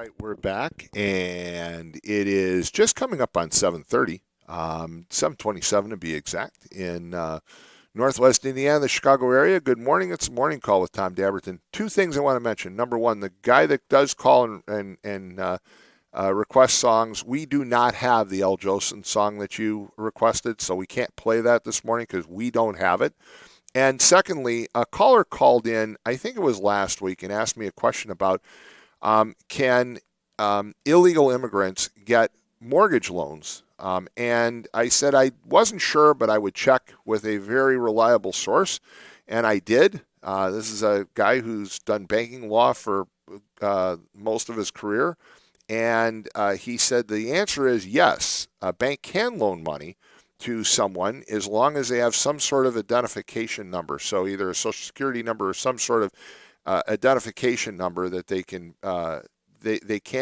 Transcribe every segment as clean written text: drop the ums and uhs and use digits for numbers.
right, we're back, and it is just coming up on 7:30, 7:27 to be exact, in Northwest Indiana, the Chicago area. Good morning. It's a morning call with Tom Dabertin. Two things I want to mention. Number one, the guy that does call and request songs, we do not have the El Josen song that you requested, so we can't play that this morning because we don't have it. And secondly, a caller called in, I think it was last week, and asked me a question about can illegal immigrants get mortgage loans? And I said I wasn't sure, but I would check with a very reliable source, and I did. This is a guy who's done banking law for most of his career, and he said the answer is yes. A bank can loan money to someone as long as they have some sort of identification number, so either a social security number or some sort of identification number that they can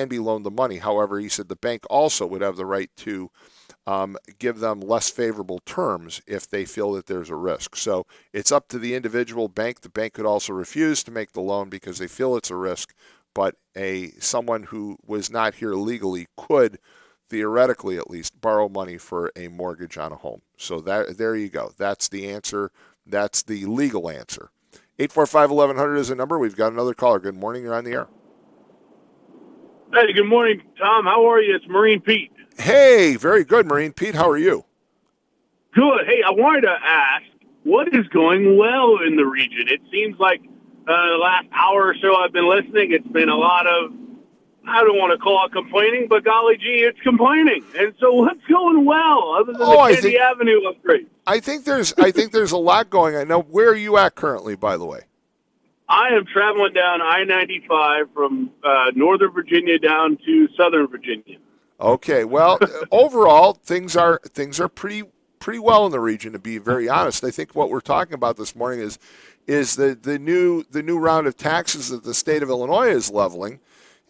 be loaned the money. However, he said the bank also would have the right to give them less favorable terms if they feel that there's a risk. So it's up to the individual bank. The bank could also refuse to make the loan because they feel it's a risk, but someone who was not here legally could, theoretically at least, borrow money for a mortgage on a home. So there you go. That's the answer. That's the legal answer. 845-1100 is the number. We've got another caller. Good morning. You're on the air. Hey, good morning, Tom. How are you? It's Marine Pete. Hey, very good, Marine Pete. How are you? Good. Hey, I wanted to ask, what is going well in the region? It seems like the last hour or so I've been listening, it's been a lot of, I don't want to call it complaining, but golly gee, it's complaining. And so what's going well other than the Kennedy Avenue upgrade? I think there's a lot going on. Now, where are you at currently, by the way? I am traveling down I-95 from Northern Virginia down to Southern Virginia. Okay. Well, overall, things are pretty well in the region, to be very honest. I think what we're talking about this morning is the new round of taxes that the state of Illinois is leveling.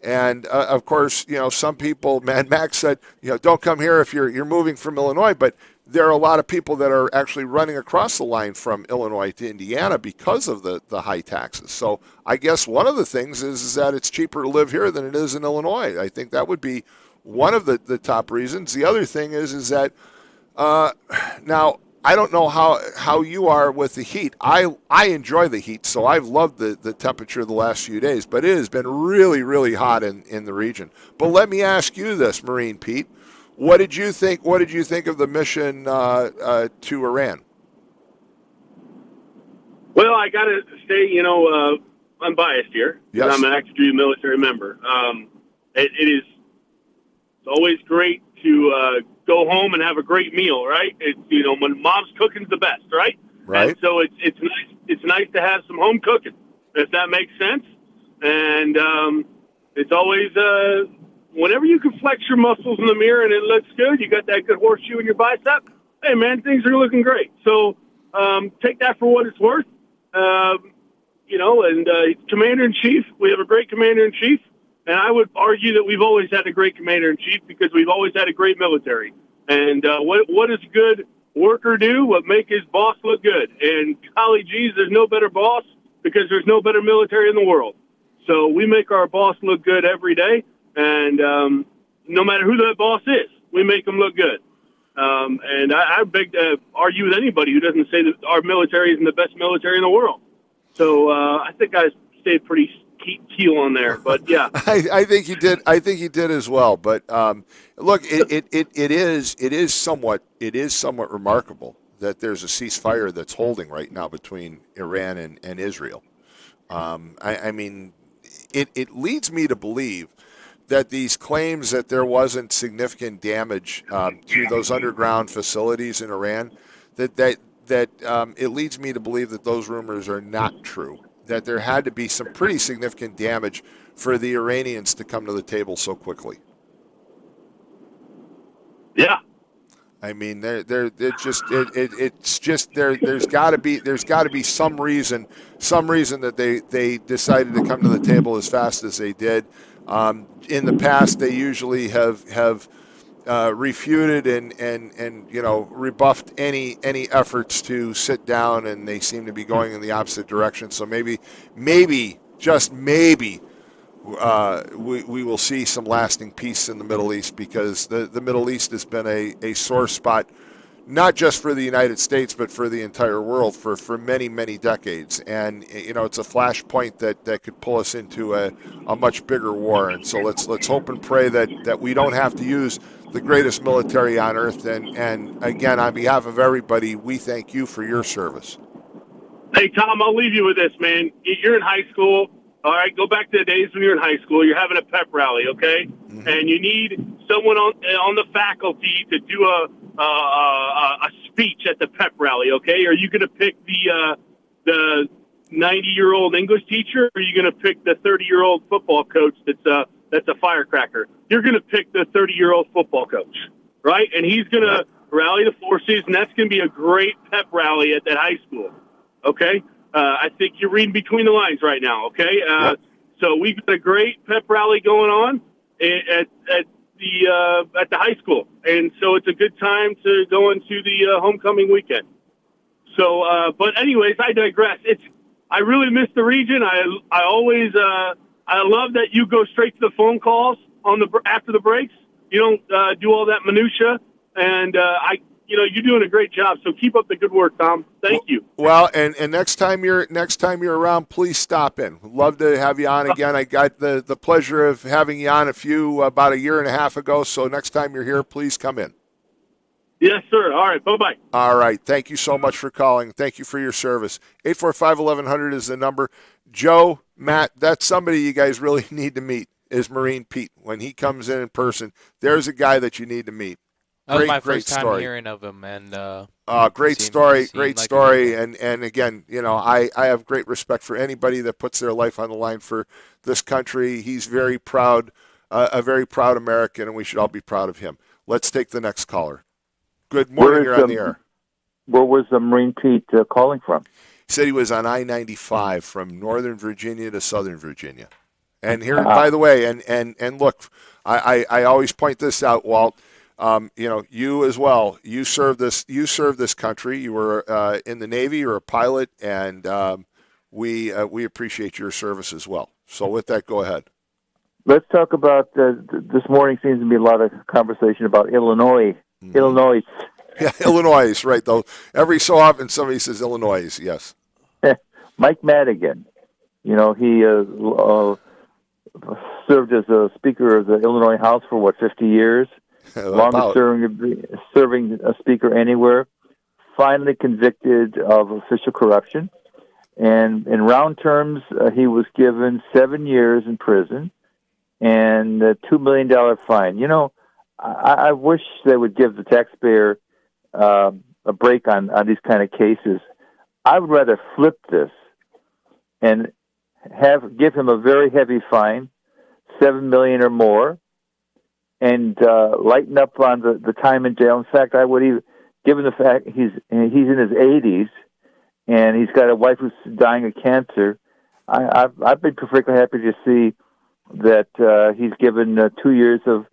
And of course, some people, Mad Max said, don't come here if you're moving from Illinois. But there are a lot of people that are actually running across the line from Illinois to Indiana because of the high taxes. So I guess one of the things is that it's cheaper to live here than it is in Illinois. I think that would be one of the top reasons. The other thing is that now, I don't know how you are with the heat. I enjoy the heat, so I've loved the temperature the last few days, but it has been really, really hot in the region. But let me ask you this, Marine Pete. What did you think of the mission to Iran? Well, I got to stay, unbiased here, because Yes. I'm an active duty military member. It's always great to go home and have a great meal, right? It's when mom's cooking's the best, right? Right. And so it's nice. It's nice to have some home cooking, if that makes sense. And it's always whenever you can flex your muscles in the mirror and it looks good, you got that good horseshoe in your bicep. Hey man, things are looking great. So take that for what it's worth. Commander in chief, we have a great commander in chief. And I would argue that we've always had a great commander-in-chief because we've always had a great military. And what does a good worker do? What make his boss look good? And golly geez, there's no better boss because there's no better military in the world. So we make our boss look good every day. And no matter who that boss is, we make them look good. And I beg to argue with anybody who doesn't say that our military isn't the best military in the world. So I think I stayed pretty keel on there, but yeah, I think you did. I think you did as well. But look, it is somewhat remarkable that there's a ceasefire that's holding right now between Iran and Israel. I mean, it leads me to believe that these claims that there wasn't significant damage to those underground facilities in Iran, that it leads me to believe that those rumors are not true. That there had to be some pretty significant damage for the Iranians to come to the table so quickly. Yeah. I mean, there's got to be some reason that they decided to come to the table as fast as they did. In the past, they usually have refuted and rebuffed any efforts to sit down, and they seem to be going in the opposite direction. So maybe just maybe we will see some lasting peace in the Middle East, because the Middle East has been a sore spot, not just for the United States, but for the entire world for many, many decades. And, it's a flashpoint that could pull us into a much bigger war. And so let's hope and pray that we don't have to use the greatest military on earth. And again, on behalf of everybody, we thank you for your service. Hey, Tom, I'll leave you with this, man. You're in high school. All right, go back to the days when you're in high school. You're having a pep rally, okay? Mm-hmm. And you need someone on the faculty to do a speech at the pep rally, okay? Are you going to pick the 90-year-old English teacher, or are you going to pick the 30-year-old football coach that's a firecracker? You're going to pick the 30-year-old football coach, right? And he's going to rally the forces, and that's going to be a great pep rally at that high school, okay? I think you're reading between the lines right now, okay? So we've got a great pep rally going on at the high school, and so it's a good time to go into the homecoming weekend. So, but anyways, I digress. I really miss the region. I always I love that you go straight to the phone calls after the breaks. You don't do all that minutia, and you're doing a great job. So keep up the good work, Tom. Thank you. Well, and next time you're around, please stop in. We'd love to have you on again. I got the pleasure of having you on about a year and a half ago. So next time you're here, please come in. Yes, sir. All right. Bye-bye. All right. Thank you so much for calling. Thank you for your service. 845-1100 is the number. Joe, Matt, that's somebody you guys really need to meet, is Marine Pete. When he comes in person, there's a guy that you need to meet. That was my first time hearing of him, and great story. And again, I have great respect for anybody that puts their life on the line for this country. He's very proud, a very proud American, and we should all be proud of him. Let's take the next caller. Good morning, you're on the air. Where was Marine Pete calling from? He said he was on I-95 from Northern Virginia to Southern Virginia. And here, by the way, and look, I always point this out, Walt. You as well. You served this country. You were in the Navy. You're a pilot, and we appreciate your service as well. So with that, go ahead. Let's talk about this morning. Seems to be a lot of conversation about Illinois. Mm-hmm. Illinois. Yeah, Illinois, right? Though every so often somebody says Illinois. Yes. Mike Madigan. He served as a Speaker of the Illinois House for 50 years. Longest serving a speaker anywhere, finally convicted of official corruption. And in round terms, he was given 7 years in prison and a $2 million fine. I wish they would give the taxpayer a break on these kind of cases. I would rather flip this and give him a very heavy fine, $7 million or more, and lighten up on the time in jail. In fact, I would even, given the fact he's in his 80s and he's got a wife who's dying of cancer, I'd be perfectly happy to see that he's given 2 years of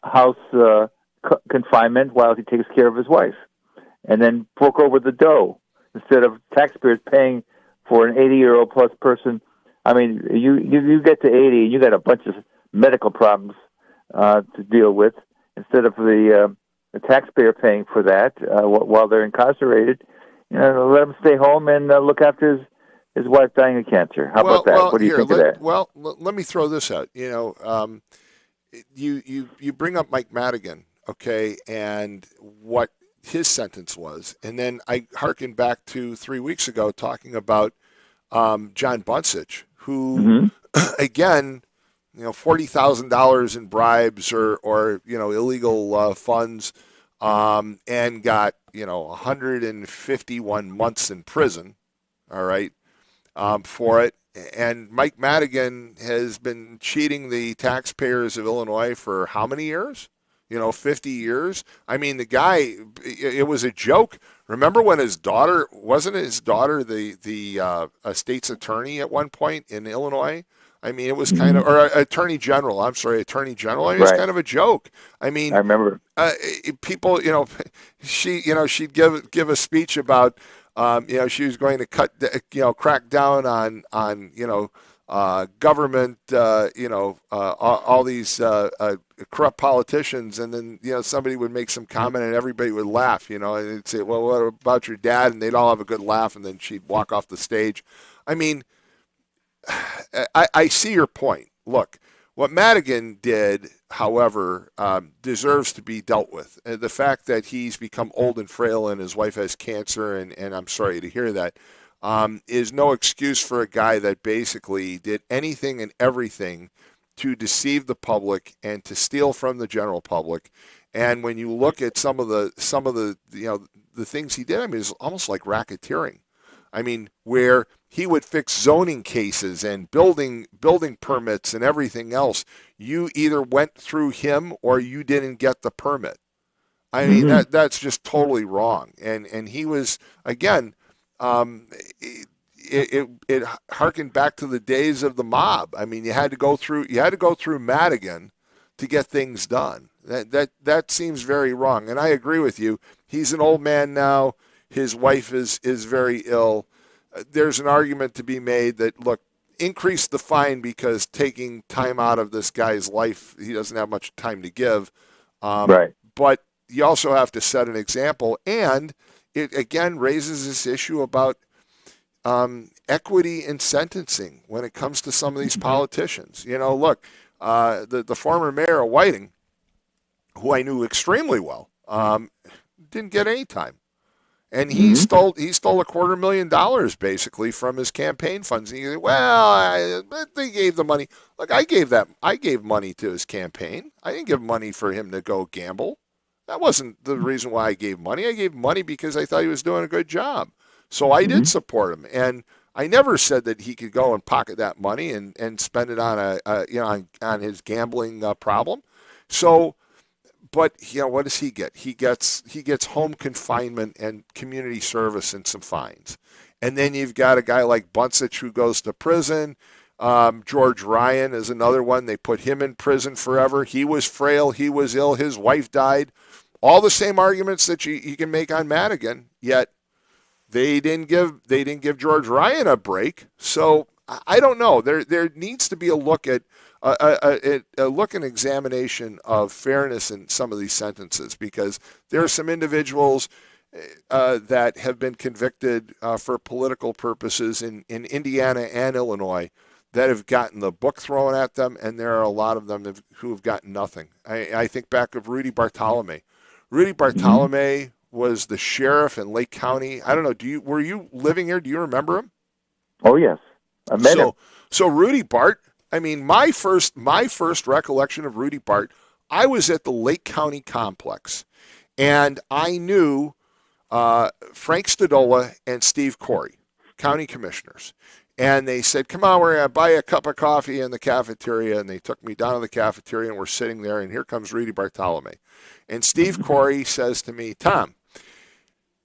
house confinement while he takes care of his wife, and then fork over the dough instead of taxpayers paying for an 80-year-old plus person. I mean, you get to 80 and you got a bunch of medical problems to deal with, instead of the taxpayer paying for that while they're incarcerated. Let them stay home and look after his wife dying of cancer. How about that? What do you think of that? Well, let me throw this out. You bring up Mike Madigan, okay, and what his sentence was, and then I hearken back to 3 weeks ago talking about John Bunsich, who again, $40,000 in bribes or illegal funds, and got 151 months in prison. All right, for it. And Mike Madigan has been cheating the taxpayers of Illinois for how many years? 50 years. I mean, the guy, it was a joke. Remember when wasn't his daughter the state's attorney at one point in Illinois? I mean, it was kind of, or attorney general. I'm sorry, attorney general. I mean, it was kind of a joke. I mean, I remember people. She'd give a speech about. She was going to crack down on government, all these corrupt politicians, and then somebody would make some comment and everybody would laugh, and they'd say, "Well, what about your dad?" And they'd all have a good laugh, and then she'd walk off the stage. I mean, I see your point. Look, what Madigan did, however, deserves to be dealt with. The fact that he's become old and frail and his wife has cancer, and I'm sorry to hear that, is no excuse for a guy that basically did anything and everything to deceive the public and to steal from the general public. And when you look at some of the the things he did, I mean, it's almost like racketeering. I mean, where he would fix zoning cases and building permits and everything else. You either went through him or you didn't get the permit. I mean, that's just totally wrong. And he was, again, it harkened back to the days of the mob. I mean, you had to go through Madigan to get things done. That seems very wrong. And I agree with you. He's an old man now. His wife is very ill. There's an argument to be made that, look, increase the fine because taking time out of this guy's life, he doesn't have much time to give. Right. But you also have to set an example. And it, again, raises this issue about equity in sentencing when it comes to some of these politicians. Look, the former mayor of Whiting, who I knew extremely well, didn't get any time. And he stole $250,000 basically from his campaign funds. And you say, well, they gave the money. Look, I gave money to his campaign. I didn't give money for him to go gamble. That wasn't the reason why I gave money. I gave money because I thought he was doing a good job. So I did support him. And I never said that he could go and pocket that money and spend it on on his gambling problem. So, but what does he get? He gets home confinement and community service and some fines. And then you've got a guy like Bunsich who goes to prison. George Ryan is another one. They put him in prison forever. He was frail. He was ill. His wife died. All the same arguments that you can make on Madigan, yet they didn't give George Ryan a break. So I don't know. There needs to be a look at an examination of fairness in some of these sentences, because there are some individuals that have been convicted for political purposes in Indiana and Illinois that have gotten the book thrown at them, and there are a lot of them who have gotten nothing. I think back of Rudy Bartolome. Rudy Bartolome was the sheriff in Lake County. I don't know. Were you living here? Do you remember him? Oh yes, I met him. So Rudy Bart. I mean, my first recollection of Rudy Bart, I was at the Lake County complex, and I knew Frank Stadola and Steve Corey, county commissioners. And they said, come on, we're going to buy a cup of coffee in the cafeteria. And they took me down to the cafeteria, and we're sitting there, and here comes Rudy Bartolome. And Steve Corey says to me, Tom,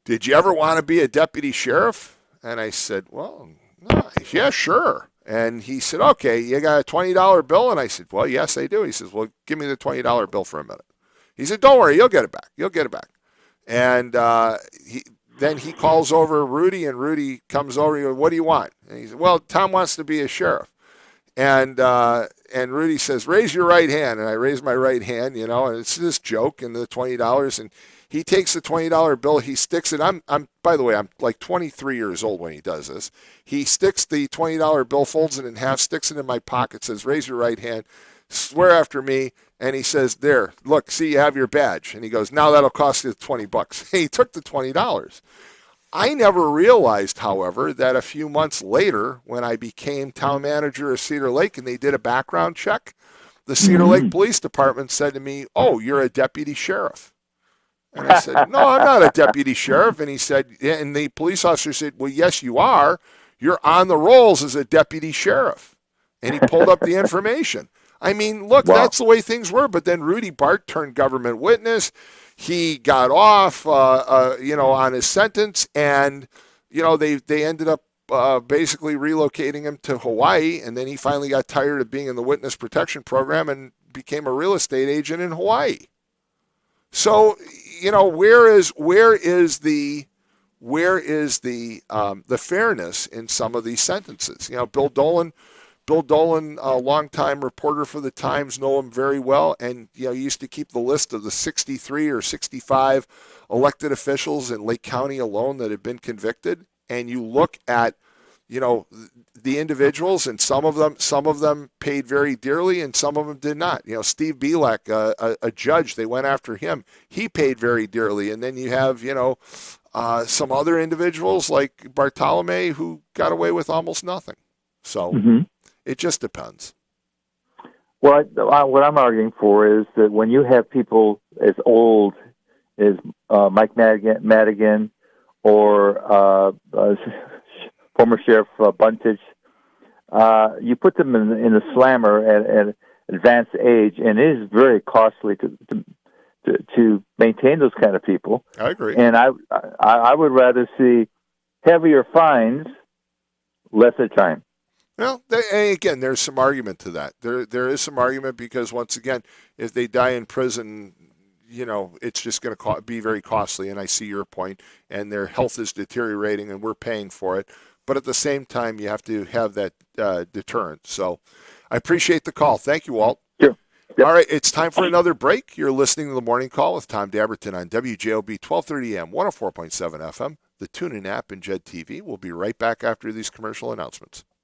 did you ever want to be a deputy sheriff? And I said, well, no, yeah, sure. And he said, okay, you got a $20 bill? And I said, well, yes, I do. He says, well, give me the $20 bill for a minute. He said, don't worry, you'll get it back. You'll get it back. And then he calls over Rudy, and Rudy comes over. He goes, what do you want? And he said, well, Tom wants to be a sheriff. And Rudy says, raise your right hand. And I raise my right hand, and it's this joke and the $20. And he takes the $20 bill. He sticks it. By the way, I'm like 23 years old when he does this. He sticks the $20 bill, folds it in half, sticks it in my pocket, says, raise your right hand, swear after me. And he says, there, look, see, you have your badge. And he goes, now that'll cost you $20. He took the $20. I never realized, however, that a few months later, when I became town manager of Cedar Lake and they did a background check, the Cedar Lake Police Department said to me, oh, you're a deputy sheriff. And I said, no, I'm not a deputy sheriff. And he said, and the police officer said, well, yes, you are. You're on the rolls as a deputy sheriff. And he pulled up the information. I mean, look, wow. That's the way things were. But then Rudy Bart turned government witness. He got off, on his sentence, and they ended up basically relocating him to Hawaii. And then he finally got tired of being in the witness protection program and became a real estate agent in Hawaii. So, where is the fairness in some of these sentences? Bill Bill Dolan, a longtime reporter for the Times, know him very well, and he used to keep the list of the 63 or 65 elected officials in Lake County alone that have been convicted. And you look at the individuals, and some of them paid very dearly, and some of them did not. Steve Bielek, a judge, they went after him. He paid very dearly. And then you have, some other individuals like Bartolome who got away with almost nothing. So it just depends. Well, what I'm arguing for is that when you have people as old as Mike Madigan or former Sheriff Buntich, you put them in the slammer at advanced age, and it is very costly to maintain those kind of people. I agree. And I would rather see heavier fines, lesser time. Well, and again, there's some argument to that. There is some argument because, once again, if they die in prison, it's just going to be very costly. And I see your point, and their health is deteriorating, and we're paying for it. But at the same time, you have to have that deterrent. So I appreciate the call. Thank you, Walt. Sure. Yep. All right, it's time for another break. You're listening to The Morning Call with Tom Dabertin on WJOB 1230 AM, 104.7 FM, the TuneIn app, and JED TV. We'll be right back after these commercial announcements.